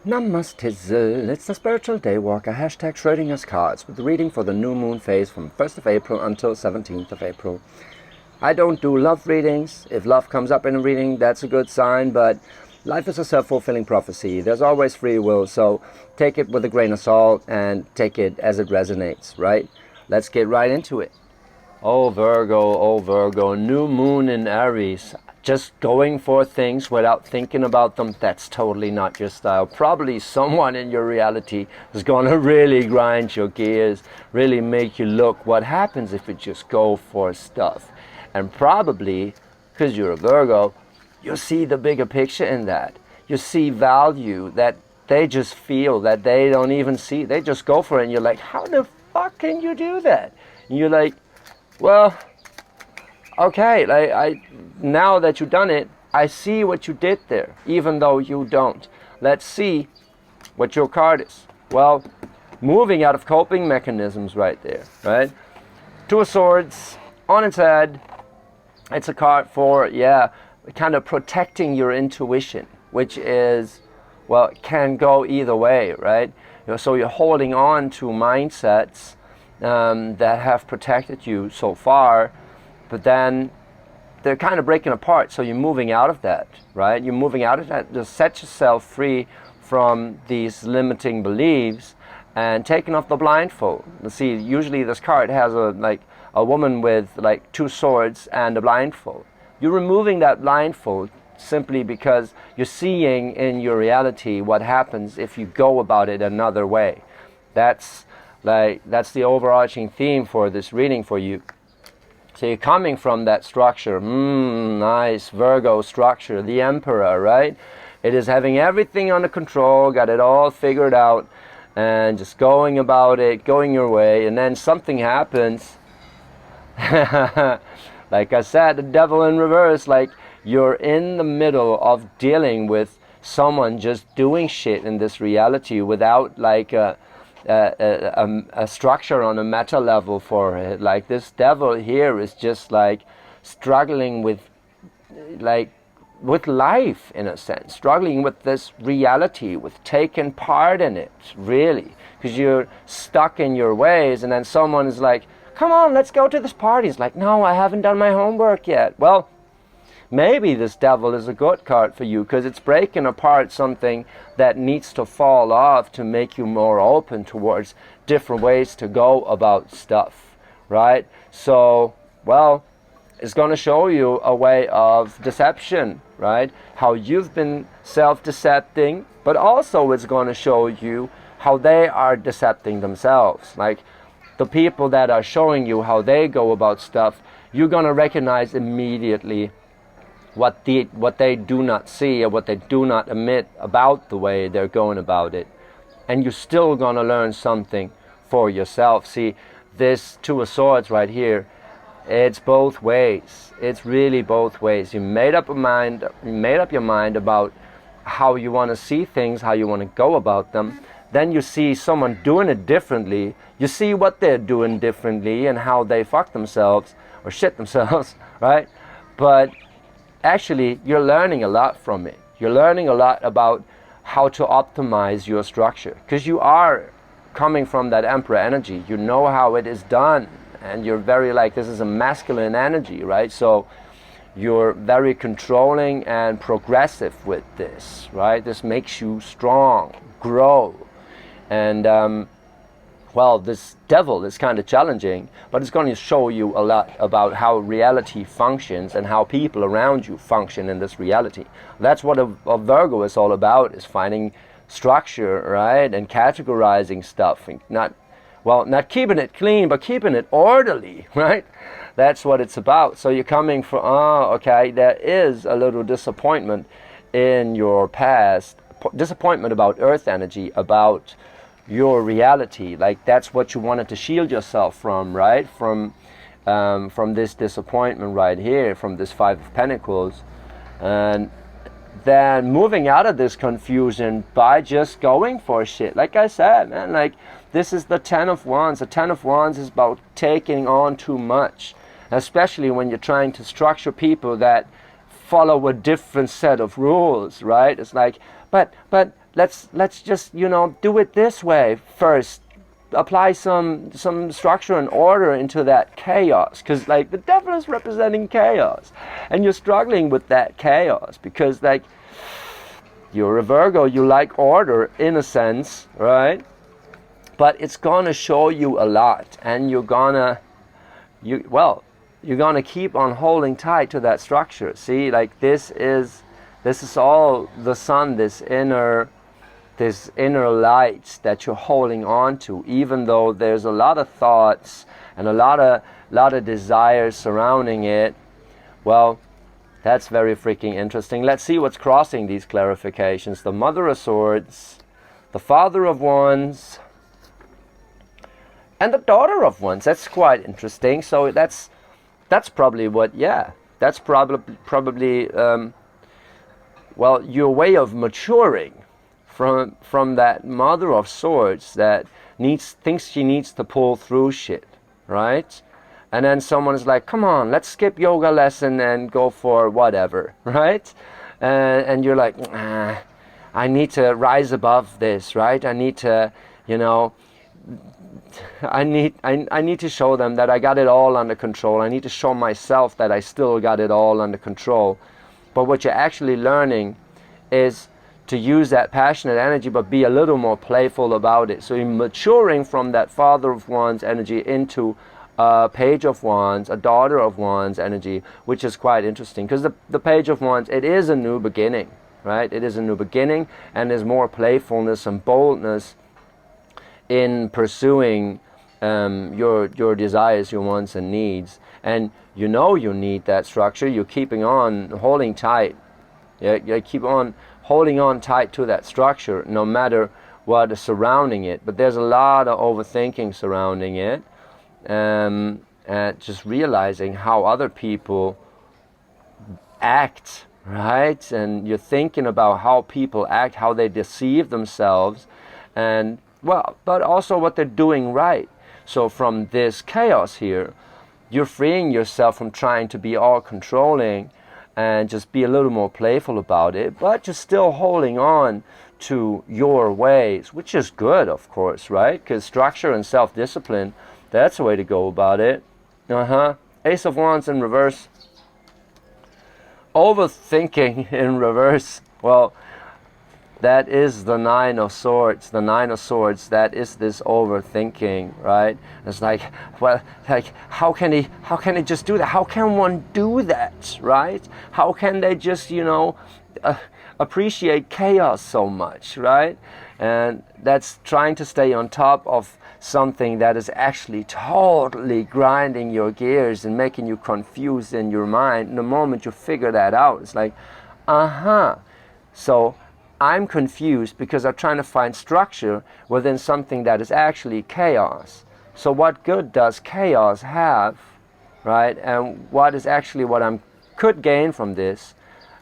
Namaste. It's the Spiritual Daywalker, hashtag Schrodinger's cards, with the reading for the new moon phase from 1st of April until 17th of April. I don't do love readings. If love comes up in a reading, that's a good sign, but life is a self-fulfilling prophecy. There's always free will, so take it with a grain of salt and take it as it resonates, right? Let's get right into it. Oh Virgo, new moon in Aries. Just going for things without thinking about them, that's totally not your style. Probably someone in your reality is going to really grind your gears, really make you look what happens if you just go for stuff. And probably, because you're a Virgo, you'll see the bigger picture in that. You see value that they just feel that they don't even see. They just go for it and you're like, how the fuck can you do that? And you're like, well, okay, now that you've done it, I see what you did there, even though you don't. Let's see what your card is. Well, moving out of coping mechanisms right there, right? Two of Swords, on its head, it's a card for, kind of protecting your intuition, which is, well, it can go either way, right? So you're holding on to mindsets that have protected you so far, but then they're kind of breaking apart, so you're moving out of that, right? You're moving out of that to set yourself free from these limiting beliefs and taking off the blindfold. You see, usually this card has a woman with like two swords and a blindfold. You're removing that blindfold simply because you're seeing in your reality what happens if you go about it another way. That's the overarching theme for this reading for you. So you're coming from that structure, nice Virgo structure, the Emperor, right? It is having everything under control, got it all figured out, and just going about it, going your way, and then something happens. Like I said, the devil in reverse, like you're in the middle of dealing with someone just doing shit in this reality without like a structure on a meta level for it. Like this devil here is just like struggling with life in a sense, struggling with this reality, with taking part in it, really, because you're stuck in your ways, and then someone is like, come on, let's go to this party. It's like, no, I haven't done my homework yet. Well, maybe this devil is a good card for you because it's breaking apart something that needs to fall off to make you more open towards different ways to go about stuff, right? So, well, it's going to show you a way of deception, right? How you've been self-decepting, but also it's going to show you how they are decepting themselves. Like the people that are showing you how they go about stuff, you're going to recognize immediately what they do not see or what they do not admit about the way they're going about it. And you're still going to learn something for yourself. See, this Two of Swords right here, it's both ways. It's really both ways. You made up your mind about how you want to see things, how you want to go about them. Then you see someone doing it differently. You see what they're doing differently and how they fuck themselves or shit themselves, right? But actually, you're learning a lot from it. You're learning a lot about how to optimize your structure because you are coming from that Emperor energy. You know how it is done, and you're very this is a masculine energy, right? So you're very controlling and progressive with this, right? This makes you strong, grow, and well, this devil is kind of challenging, but it's going to show you a lot about how reality functions and how people around you function in this reality. That's what a Virgo is all about, is finding structure, right? And categorizing stuff. And not keeping it clean, but keeping it orderly, right? That's what it's about. So you're coming from, okay, there is a little disappointment in your past, disappointment about earth energy, about your reality. Like that's what you wanted to shield yourself from, right? From this disappointment right here, from this Five of Pentacles. And then moving out of this confusion by just going for shit. Like I said, man, like this is the Ten of Wands. The Ten of Wands is about taking on too much, especially when you're trying to structure people that follow a different set of rules, right? It's like, but let's just, do it this way first. Apply some structure and order into that chaos, because like the devil is representing chaos, and you're struggling with that chaos because like you're a Virgo, you like order in a sense, right? But it's gonna show you a lot, and you're gonna keep on holding tight to that structure. See, like this is all the sun, this inner light that you're holding on to, even though there's a lot of thoughts and a lot of desires surrounding it. Well, that's very freaking interesting. Let's see what's crossing these clarifications. The Mother of Swords, the Father of Wands, and the Daughter of Wands. That's quite interesting. So that's probably that's probably your way of maturing from that Mother of Swords that thinks she needs to pull through shit, right? And then someone is like, come on, let's skip yoga lesson and go for whatever, right? And you're like, I need to rise above this, right? I need to, I need to show them that I got it all under control. I need to show myself that I still got it all under control. But what you're actually learning is to use that passionate energy, but be a little more playful about it. So you're maturing from that Father of Wands energy into a Page of Wands, a Daughter of Wands energy, which is quite interesting. Because the Page of Wands, it is a new beginning, right? It is a new beginning, and there's more playfulness and boldness in pursuing your desires, your wants and needs. And you need that structure. You're keeping on holding tight. You keep on holding on tight to that structure no matter what is surrounding it. But there's a lot of overthinking surrounding it, and just realizing how other people act, right? And you're thinking about how people act, how they deceive themselves, and but also what they're doing right. So from this chaos here, you're freeing yourself from trying to be all controlling and just be a little more playful about it, but just still holding on to your ways, which is good, of course, right? Because structure and self-discipline, that's the way to go about it. Ace of Wands in reverse. Overthinking in reverse. Well, that is the Nine of Swords. The Nine of Swords, that is this overthinking, right? It's like, how can he just do that? How can one do that, right? How can they just, appreciate chaos so much, right? And that's trying to stay on top of something that is actually totally grinding your gears and making you confused in your mind. And the moment you figure that out, it's like, so I'm confused because I'm trying to find structure within something that is actually chaos. So what good does chaos have, right? And what is actually what I could gain from this?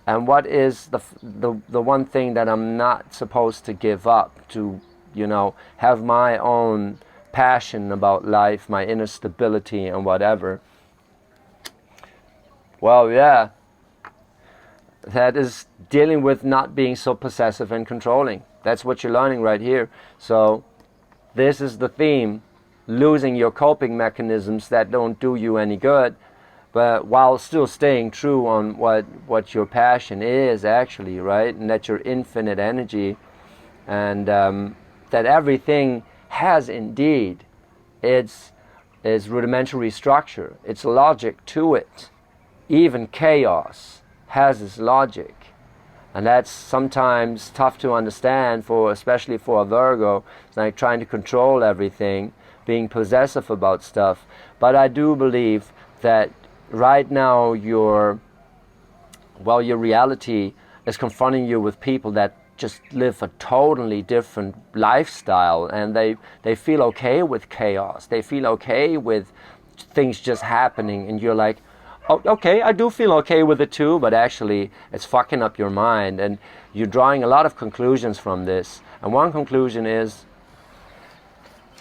And what is the one thing that I'm not supposed to give up to, have my own passion about life, my inner stability and whatever? Well, yeah. That is dealing with not being so possessive and controlling. That's what you're learning right here. So this is the theme, losing your coping mechanisms that don't do you any good, but while still staying true on what your passion is actually, right? And that your infinite energy, and that everything has indeed its rudimentary structure, its logic to it. Even chaos has its logic, and that's sometimes tough to understand especially for a Virgo. It's like trying to control everything, being possessive about stuff. But I do believe that right now your reality is confronting you with people that just live a totally different lifestyle, and they feel okay with chaos. They feel okay with things just happening, and you're like, oh, okay, I do feel okay with it too, but actually it's fucking up your mind, and you're drawing a lot of conclusions from this. And one conclusion is,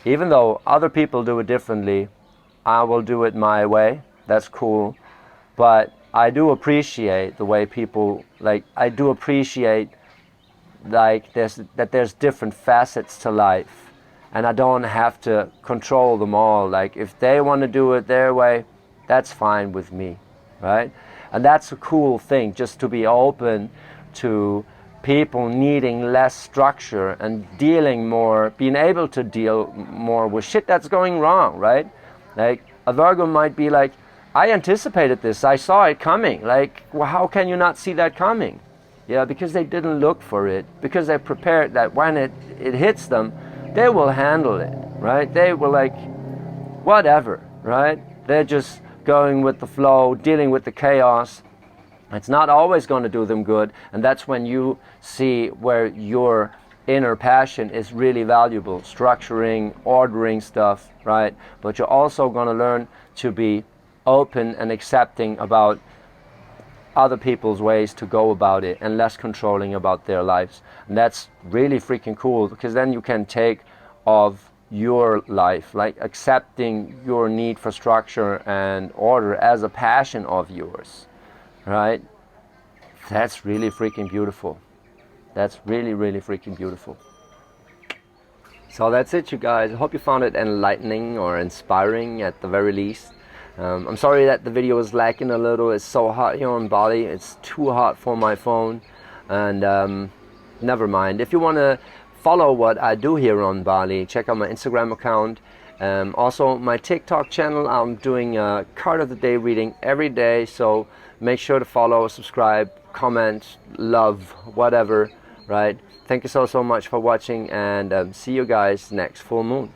even though other people do it differently, I will do it my way. That's cool. But I do appreciate the way people, I do appreciate like there's different facets to life, and I don't have to control them all. Like if they want to do it their way, that's fine with me, right? And that's a cool thing, just to be open to people needing less structure and dealing more, being able to deal more with shit that's going wrong, right? Like a Virgo might be like, I anticipated this, I saw it coming. Like, well, how can you not see that coming? Yeah, because they didn't look for it, because they prepared that when it hits them, they will handle it, right? They will like, whatever, right? They're just going with the flow, dealing with the chaos. It's not always going to do them good, and that's when you see where your inner passion is really valuable, structuring, ordering stuff, right? But you're also going to learn to be open and accepting about other people's ways to go about it and less controlling about their lives. And that's really freaking cool, because then you can take of your life, like accepting your need for structure and order as a passion of yours, right? That's really freaking beautiful. That's really, really freaking beautiful. So that's it, you guys. I hope you found it enlightening or inspiring at the very least. I'm sorry that the video was lacking a little. It's so hot here on Bali. It's too hot for my phone. And never mind. If you want to follow what I do here on Bali, check out my Instagram account. Also my TikTok channel. I'm doing a card of the day reading every day. So make sure to follow, subscribe, comment, love, whatever, right? Thank you so much for watching, and see you guys next full moon.